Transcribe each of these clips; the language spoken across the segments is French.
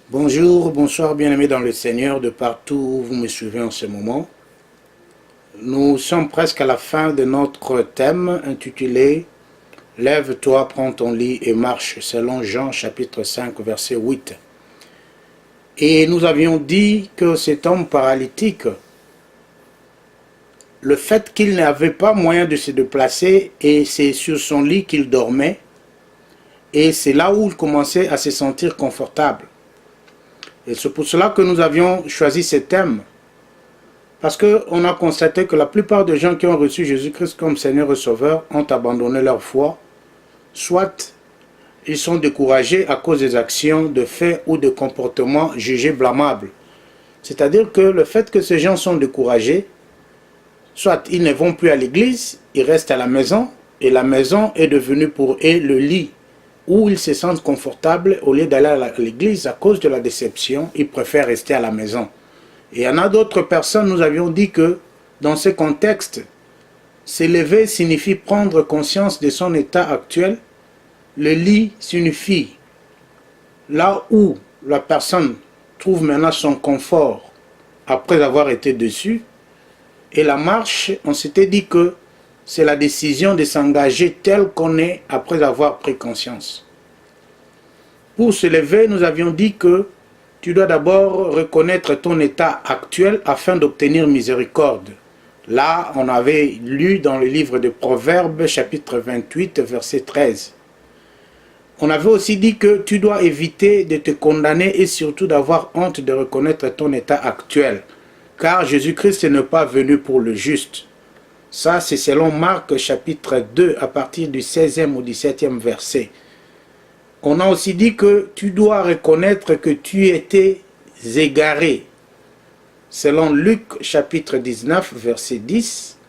Bonjour, bonsoir bien-aimés dans le Seigneur de partout où vous me suivez en ce moment. Nous sommes presque à la fin de notre thème intitulé « Lève-toi, prends ton lit et marche » selon Jean chapitre 5 verset 8. Et nous avions dit que cet homme paralytique, le fait qu'il n'avait pas moyen de se déplacer et c'est sur son lit qu'il dormait, et c'est là où il commençait à se sentir confortable. Et c'est pour cela que nous avions choisi ce thème. Parce qu'on a constaté que la plupart des gens qui ont reçu Jésus-Christ comme Seigneur et Sauveur ont abandonné leur foi. Soit ils sont découragés à cause des actions, de faits ou de comportements jugés blâmables. C'est-à-dire que le fait que ces gens sont découragés, soit ils ne vont plus à l'église, ils restent à la maison, et la maison est devenue pour eux le lit où ils se sentent confortables au lieu d'aller à l'église à cause de la déception, ils préfèrent rester à la maison. Et il y en a d'autres personnes, nous avions dit que dans ce contexte, s'élever signifie prendre conscience de son état actuel. Le lit signifie là où la personne trouve maintenant son confort après avoir été dessus. Et la marche, on s'était dit que c'est la décision de s'engager tel qu'on est après avoir pris conscience. Pour se lever, nous avions dit que tu dois d'abord reconnaître ton état actuel afin d'obtenir miséricorde. Là, on avait lu dans le livre de Proverbes, chapitre 28, verset 13. On avait aussi dit que tu dois éviter de te condamner et surtout d'avoir honte de reconnaître ton état actuel, car Jésus-Christ n'est pas venu pour le juste. Ça, c'est selon Marc chapitre 2, à partir du 16e au 17e verset. On a aussi dit que tu dois reconnaître que tu étais égaré. Selon Luc chapitre 19, verset 10.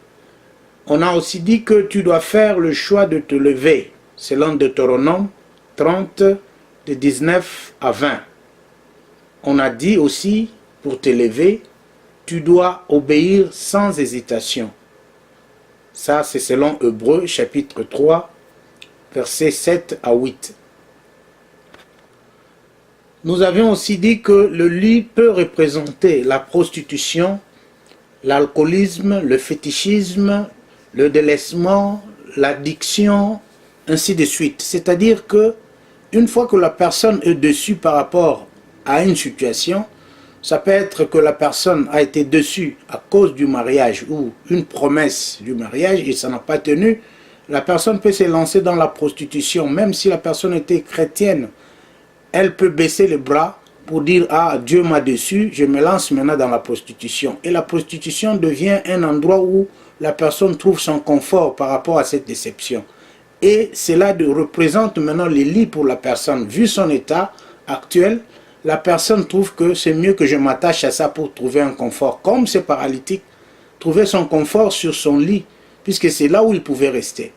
On a aussi dit que tu dois faire le choix de te lever. Selon Deutéronome 30, de 19 à 20. On a dit aussi, pour te lever, tu dois obéir sans hésitation. Ça, c'est selon Hébreux, chapitre 3, versets 7 à 8. Nous avions aussi dit que le lit peut représenter la prostitution, l'alcoolisme, le fétichisme, le délaissement, l'addiction, ainsi de suite. C'est-à-dire que une fois que la personne est dessus par rapport à une situation, ça peut être que la personne a été dessus à cause du mariage ou une promesse du mariage et ça n'a pas tenu. La personne peut se lancer dans la prostitution, même si la personne était chrétienne. Elle peut baisser les bras pour dire « Ah, Dieu m'a déçu, je me lance maintenant dans la prostitution ». Et la prostitution devient un endroit où la personne trouve son confort par rapport à cette déception. Et cela représente maintenant les lits pour la personne. Vu son état actuel, la personne trouve que c'est mieux que je m'attache à ça pour trouver un confort. Comme c'est paralytique, trouver son confort sur son lit, puisque c'est là où il pouvait rester.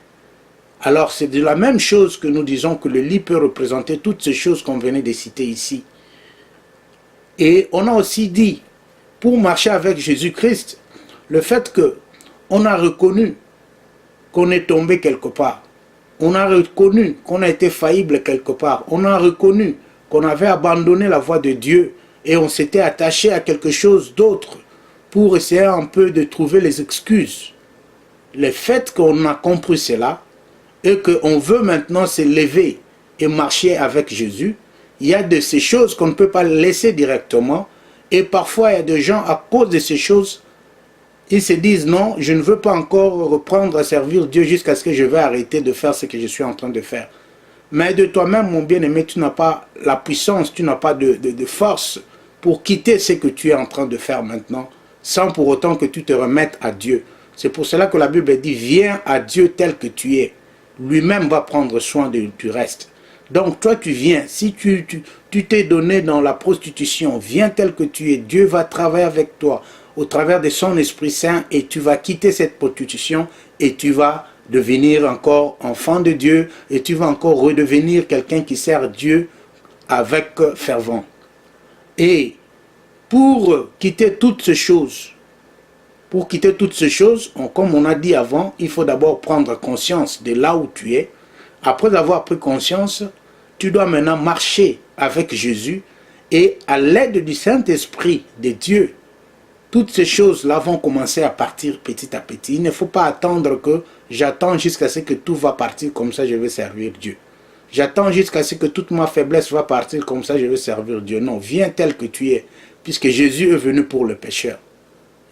Alors c'est de la même chose que nous disons que le lit peut représenter toutes ces choses qu'on venait de citer ici. Et on a aussi dit, pour marcher avec Jésus-Christ, le fait qu'on a reconnu qu'on est tombé quelque part, on a reconnu qu'on a été faillible quelque part, on a reconnu qu'on avait abandonné la voie de Dieu et on s'était attaché à quelque chose d'autre pour essayer un peu de trouver les excuses. Le fait qu'on a compris cela et qu'on veut maintenant se lever et marcher avec Jésus, il y a de ces choses qu'on ne peut pas laisser directement et parfois il y a des gens à cause de ces choses, ils se disent non, je ne veux pas encore reprendre à servir Dieu jusqu'à ce que je vais arrêter de faire ce que je suis en train de faire. Mais de toi-même, mon bien-aimé, tu n'as pas la puissance, tu n'as pas de force pour quitter ce que tu es en train de faire maintenant, sans pour autant que tu te remettes à Dieu. C'est pour cela que la Bible dit, viens à Dieu tel que tu es. Lui-même va prendre soin du reste. Donc toi tu viens, si tu t'es donné dans la prostitution, viens tel que tu es, Dieu va travailler avec toi au travers de son Esprit Saint et tu vas quitter cette prostitution et tu vas devenir encore enfant de Dieu et tu vas encore redevenir quelqu'un qui sert Dieu avec fervent. Et pour quitter toutes ces choses, comme on a dit avant, il faut d'abord prendre conscience de là où tu es. Après avoir pris conscience, tu dois maintenant marcher avec Jésus Et à l'aide du Saint-Esprit de Dieu, toutes ces choses-là vont commencer à partir petit à petit. Il ne faut pas attendre que j'attends jusqu'à ce que tout va partir, comme ça je vais servir Dieu. J'attends jusqu'à ce que toute ma faiblesse va partir, comme ça je vais servir Dieu. Non, viens tel que tu es, puisque Jésus est venu pour le pécheur.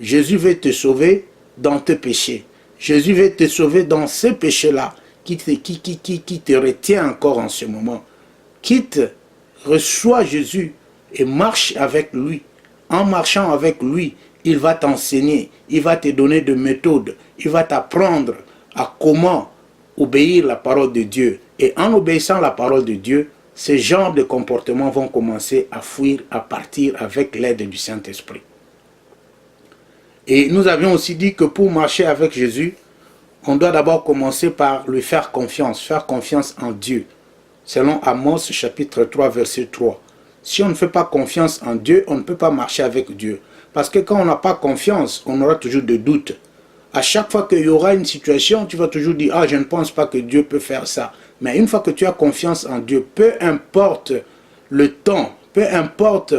Jésus veut te sauver dans tes péchés. Jésus veut te sauver dans ce péché-là qui te retient encore en ce moment. Quitte, reçois Jésus et marche avec lui. En marchant avec lui, il va t'enseigner, il va te donner des méthodes, il va t'apprendre à comment obéir la parole de Dieu. Et en obéissant la parole de Dieu, ces genres de comportements vont commencer à fuir, à partir avec l'aide du Saint-Esprit. Et nous avions aussi dit que pour marcher avec Jésus, on doit d'abord commencer par lui faire confiance en Dieu. Selon Amos chapitre 3 verset 3. Si on ne fait pas confiance en Dieu, on ne peut pas marcher avec Dieu. Parce que quand on n'a pas confiance, on aura toujours des doutes. À chaque fois qu'il y aura une situation, tu vas toujours dire « Ah, je ne pense pas que Dieu peut faire ça ». Mais une fois que tu as confiance en Dieu, peu importe le temps, peu importe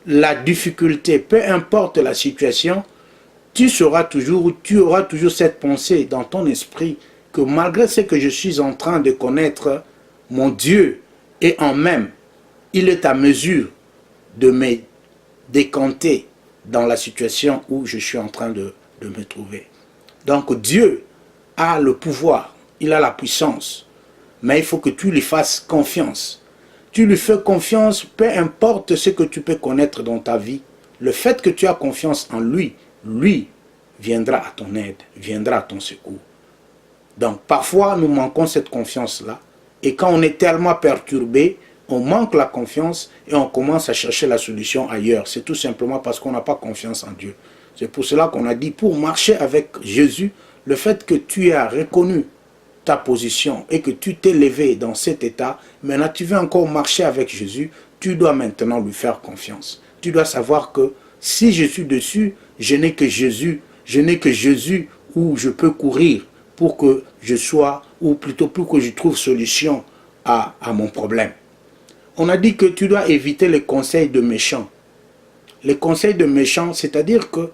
la difficulté, peu importe la situation, tu auras toujours cette pensée dans ton esprit que malgré ce que je suis en train de connaître, mon Dieu est en même. Il est à mesure de me décanter dans la situation où je suis en train de me trouver. Donc Dieu a le pouvoir, il a la puissance, mais il faut que tu lui fasses confiance. Tu lui fais confiance, peu importe ce que tu peux connaître dans ta vie. Le fait que tu as confiance en lui, lui viendra à ton aide, viendra à ton secours. Donc parfois nous manquons cette confiance-là, et quand on est tellement perturbé, on manque la confiance et on commence à chercher la solution ailleurs. C'est tout simplement parce qu'on n'a pas confiance en Dieu. C'est pour cela qu'on a dit, pour marcher avec Jésus, le fait que tu as reconnu ta position et que tu t'es levé dans cet état, maintenant tu veux encore marcher avec Jésus, tu dois maintenant lui faire confiance. Tu dois savoir que si je suis dessus, je n'ai que Jésus où je peux courir pour que je sois, ou plutôt pour que je trouve solution à mon problème. On a dit que tu dois éviter les conseils de méchants. Les conseils de méchants, c'est-à-dire que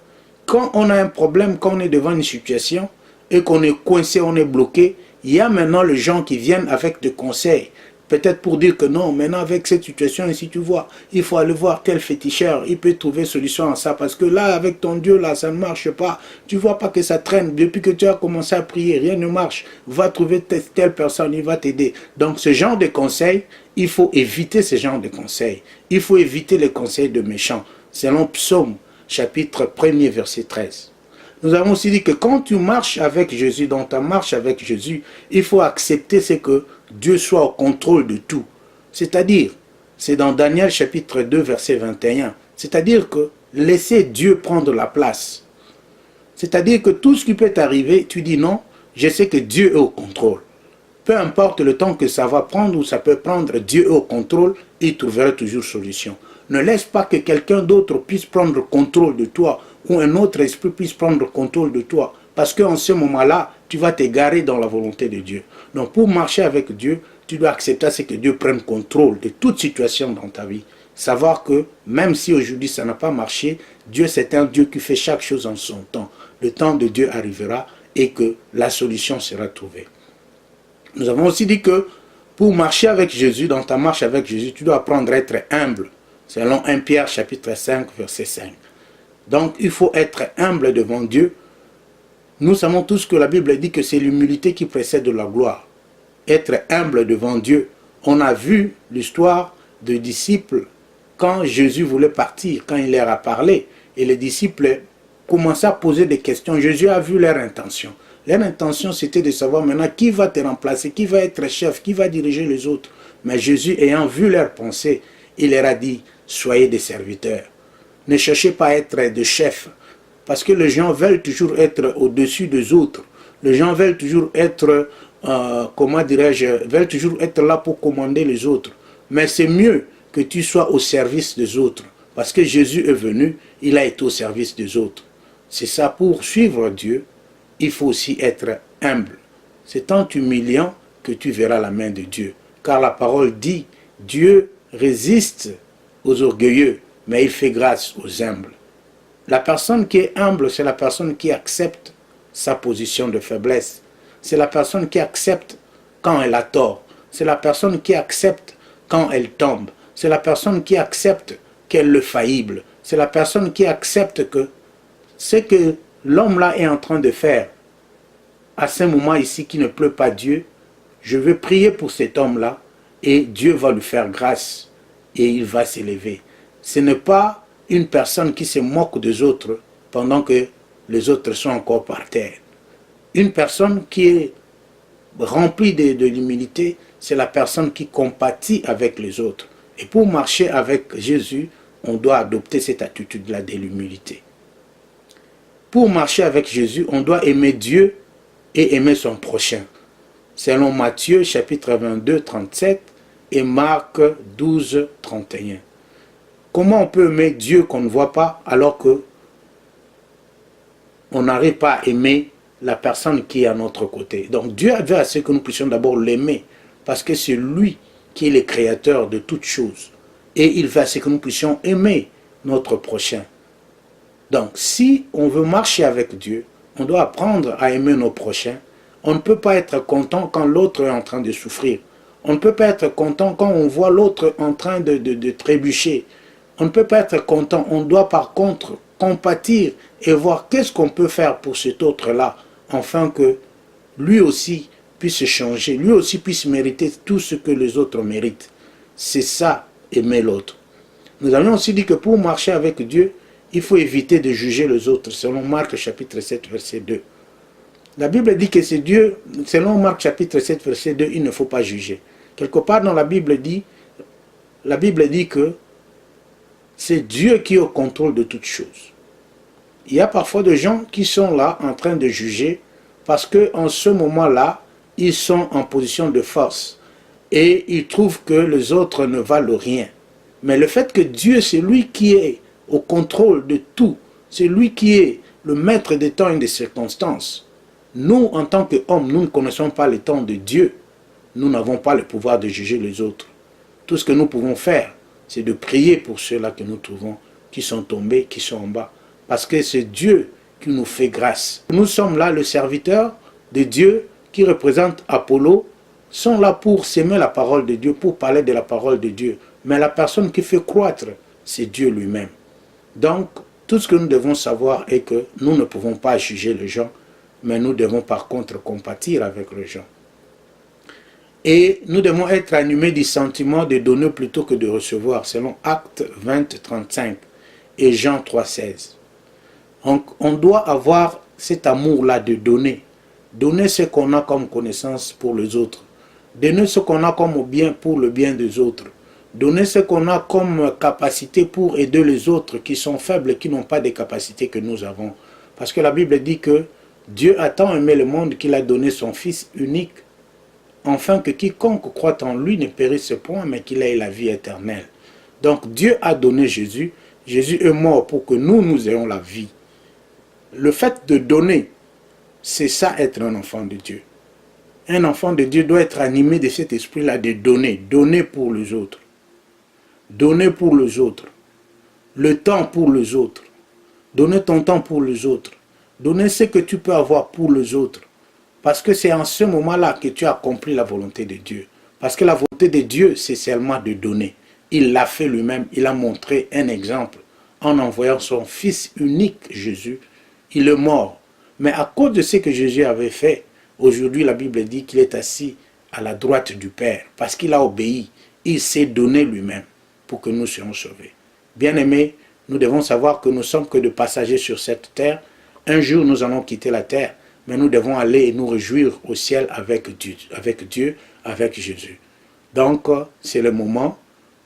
quand on a un problème, quand on est devant une situation et qu'on est coincé, on est bloqué, il y a maintenant les gens qui viennent avec des conseils. Peut-être pour dire que non, maintenant avec cette situation ici, tu vois, il faut aller voir tel féticheur, il peut trouver solution à ça. Parce que là, avec ton Dieu, là, ça ne marche pas. Tu ne vois pas que ça traîne. Depuis que tu as commencé à prier, rien ne marche. Va trouver telle personne, il va t'aider. Donc ce genre de conseils, il faut éviter ce genre de conseils. Il faut éviter les conseils de méchants. Selon Psaume, chapitre 1er, verset 13. Nous avons aussi dit que quand tu marches avec Jésus, dans ta marche avec Jésus, il faut accepter ce que Dieu soit au contrôle de tout. C'est-à-dire, c'est dans Daniel chapitre 2, verset 21. C'est-à-dire que laisser Dieu prendre la place. C'est-à-dire que tout ce qui peut t'arriver, tu dis non, je sais que Dieu est au contrôle. Peu importe le temps que ça va prendre ou ça peut prendre, Dieu est au contrôle, il trouvera toujours solution. Ne laisse pas que quelqu'un d'autre puisse prendre contrôle de toi ou un autre esprit puisse prendre contrôle de toi. Parce qu'en ce moment-là, tu vas t'égarer dans la volonté de Dieu. Donc pour marcher avec Dieu, tu dois accepter ce que Dieu prenne contrôle de toute situation dans ta vie. Savoir que même si aujourd'hui ça n'a pas marché, Dieu c'est un Dieu qui fait chaque chose en son temps. Le temps de Dieu arrivera et que la solution sera trouvée. Nous avons aussi dit que pour marcher avec Jésus, dans ta marche avec Jésus, tu dois apprendre à être humble. Selon 1 Pierre chapitre 5, verset 5. Donc il faut être humble devant Dieu. Nous savons tous que la Bible dit que c'est l'humilité qui précède la gloire. Être humble devant Dieu. On a vu l'histoire des disciples quand Jésus voulait partir, quand il leur a parlé. Et les disciples commençaient à poser des questions. Jésus a vu leur intention. Leur intention, c'était de savoir maintenant qui va te remplacer, qui va être chef, qui va diriger les autres. Mais Jésus, ayant vu leurs pensées, il leur a dit, soyez des serviteurs. Ne cherchez pas à être des chefs. Parce que les gens veulent toujours être au-dessus des autres. Les gens veulent toujours être, veulent toujours être là pour commander les autres. Mais c'est mieux que tu sois au service des autres. Parce que Jésus est venu, il a été au service des autres. C'est ça, pour suivre Dieu, il faut aussi être humble. C'est en t'humiliant que tu verras la main de Dieu. Car la parole dit, Dieu résiste aux orgueilleux, mais il fait grâce aux humbles. La personne qui est humble, c'est la personne qui accepte sa position de faiblesse. C'est la personne qui accepte quand elle a tort. C'est la personne qui accepte quand elle tombe. C'est la personne qui accepte qu'elle est faillible. C'est la personne qui accepte que ce que l'homme-là est en train de faire, à ce moment ici qui ne pleut pas Dieu, je vais prier pour cet homme-là et Dieu va lui faire grâce et il va s'élever. Ce n'est pas une personne qui se moque des autres pendant que les autres sont encore par terre. Une personne qui est remplie de l'humilité, c'est la personne qui compatit avec les autres. Et pour marcher avec Jésus, on doit adopter cette attitude-là de l'humilité. Pour marcher avec Jésus, on doit aimer Dieu et aimer son prochain. Selon Matthieu chapitre 22, 37 et Marc 12, 31. Comment on peut aimer Dieu qu'on ne voit pas alors que on n'arrive pas à aimer la personne qui est à notre côté? Donc Dieu veut à ce que nous puissions d'abord l'aimer parce que c'est lui qui est le créateur de toutes choses. Et il veut à ce que nous puissions aimer notre prochain. Donc si on veut marcher avec Dieu, on doit apprendre à aimer nos prochains. On ne peut pas être content quand l'autre est en train de souffrir. On ne peut pas être content quand on voit l'autre en train de trébucher. On ne peut pas être content. On doit par contre compatir et voir qu'est-ce qu'on peut faire pour cet autre-là, afin que lui aussi puisse changer, lui aussi puisse mériter tout ce que les autres méritent. C'est ça, aimer l'autre. Nous avions aussi dit que pour marcher avec Dieu, il faut éviter de juger les autres, selon Marc chapitre 7, verset 2. La Bible dit que c'est Dieu, selon Marc chapitre 7, verset 2, il ne faut pas juger. Quelque part dans la Bible dit que c'est Dieu qui est au contrôle de toutes choses. Il y a parfois des gens qui sont là en train de juger parce qu'en ce moment-là, ils sont en position de force et ils trouvent que les autres ne valent rien. Mais le fait que Dieu, c'est lui qui est au contrôle de tout, c'est lui qui est le maître des temps et des circonstances. Nous, en tant qu'hommes, nous ne connaissons pas les temps de Dieu. Nous n'avons pas le pouvoir de juger les autres. Tout ce que nous pouvons faire, c'est de prier pour ceux-là que nous trouvons, qui sont tombés, qui sont en bas. Parce que c'est Dieu qui nous fait grâce. Nous sommes là, le serviteur de Dieu, qui représente Apollo, sont là pour s'aimer la parole de Dieu, pour parler de la parole de Dieu. Mais la personne qui fait croître, c'est Dieu lui-même. Donc, tout ce que nous devons savoir est que nous ne pouvons pas juger les gens, mais nous devons par contre compatir avec les gens. Et nous devons être animés du sentiment de donner plutôt que de recevoir, selon Actes 20, 35 et Jean 3, 16. On doit avoir cet amour-là de donner. Donner ce qu'on a comme connaissance pour les autres. Donner ce qu'on a comme bien pour le bien des autres. Donner ce qu'on a comme capacité pour aider les autres qui sont faibles, qui n'ont pas des capacités que nous avons. Parce que la Bible dit que Dieu a tant aimé le monde qu'il a donné son Fils unique, afin que quiconque croit en lui ne périsse point, mais qu'il ait la vie éternelle. Donc Dieu a donné Jésus. Jésus est mort pour que nous ayons la vie. Le fait de donner, c'est ça être un enfant de Dieu. Un enfant de Dieu doit être animé de cet esprit-là de donner. Donner pour les autres. Donner pour les autres. Le temps pour les autres. Donner ton temps pour les autres. Donner ce que tu peux avoir pour les autres. Parce que c'est en ce moment-là que tu as accompli la volonté de Dieu. Parce que la volonté de Dieu, c'est seulement de donner. Il l'a fait lui-même. Il a montré un exemple en envoyant son Fils unique, Jésus. Il est mort. Mais à cause de ce que Jésus avait fait, aujourd'hui la Bible dit qu'il est assis à la droite du Père. Parce qu'il a obéi. Il s'est donné lui-même pour que nous soyons sauvés. Bien-aimés, nous devons savoir que nous sommes que de passagers sur cette terre. Un jour, nous allons quitter la terre. Mais nous devons aller et nous réjouir au ciel avec Dieu, avec Jésus. Donc, c'est le moment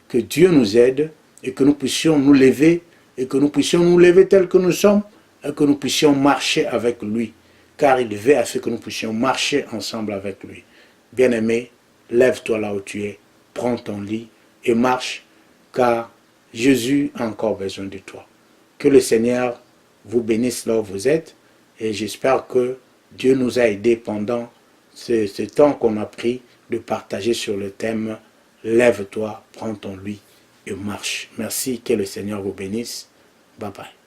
que Dieu nous aide et que nous puissions nous lever, et que nous puissions nous lever tels que nous sommes, et que nous puissions marcher avec lui, car il veut à ce que nous puissions marcher ensemble avec lui. Bien-aimé, lève-toi là où tu es, prends ton lit et marche, car Jésus a encore besoin de toi. Que le Seigneur vous bénisse là où vous êtes, et j'espère que Dieu nous a aidés pendant ce temps qu'on a pris de partager sur le thème « Lève-toi, prends ton lit et marche. Merci, que le Seigneur vous bénisse. Bye bye.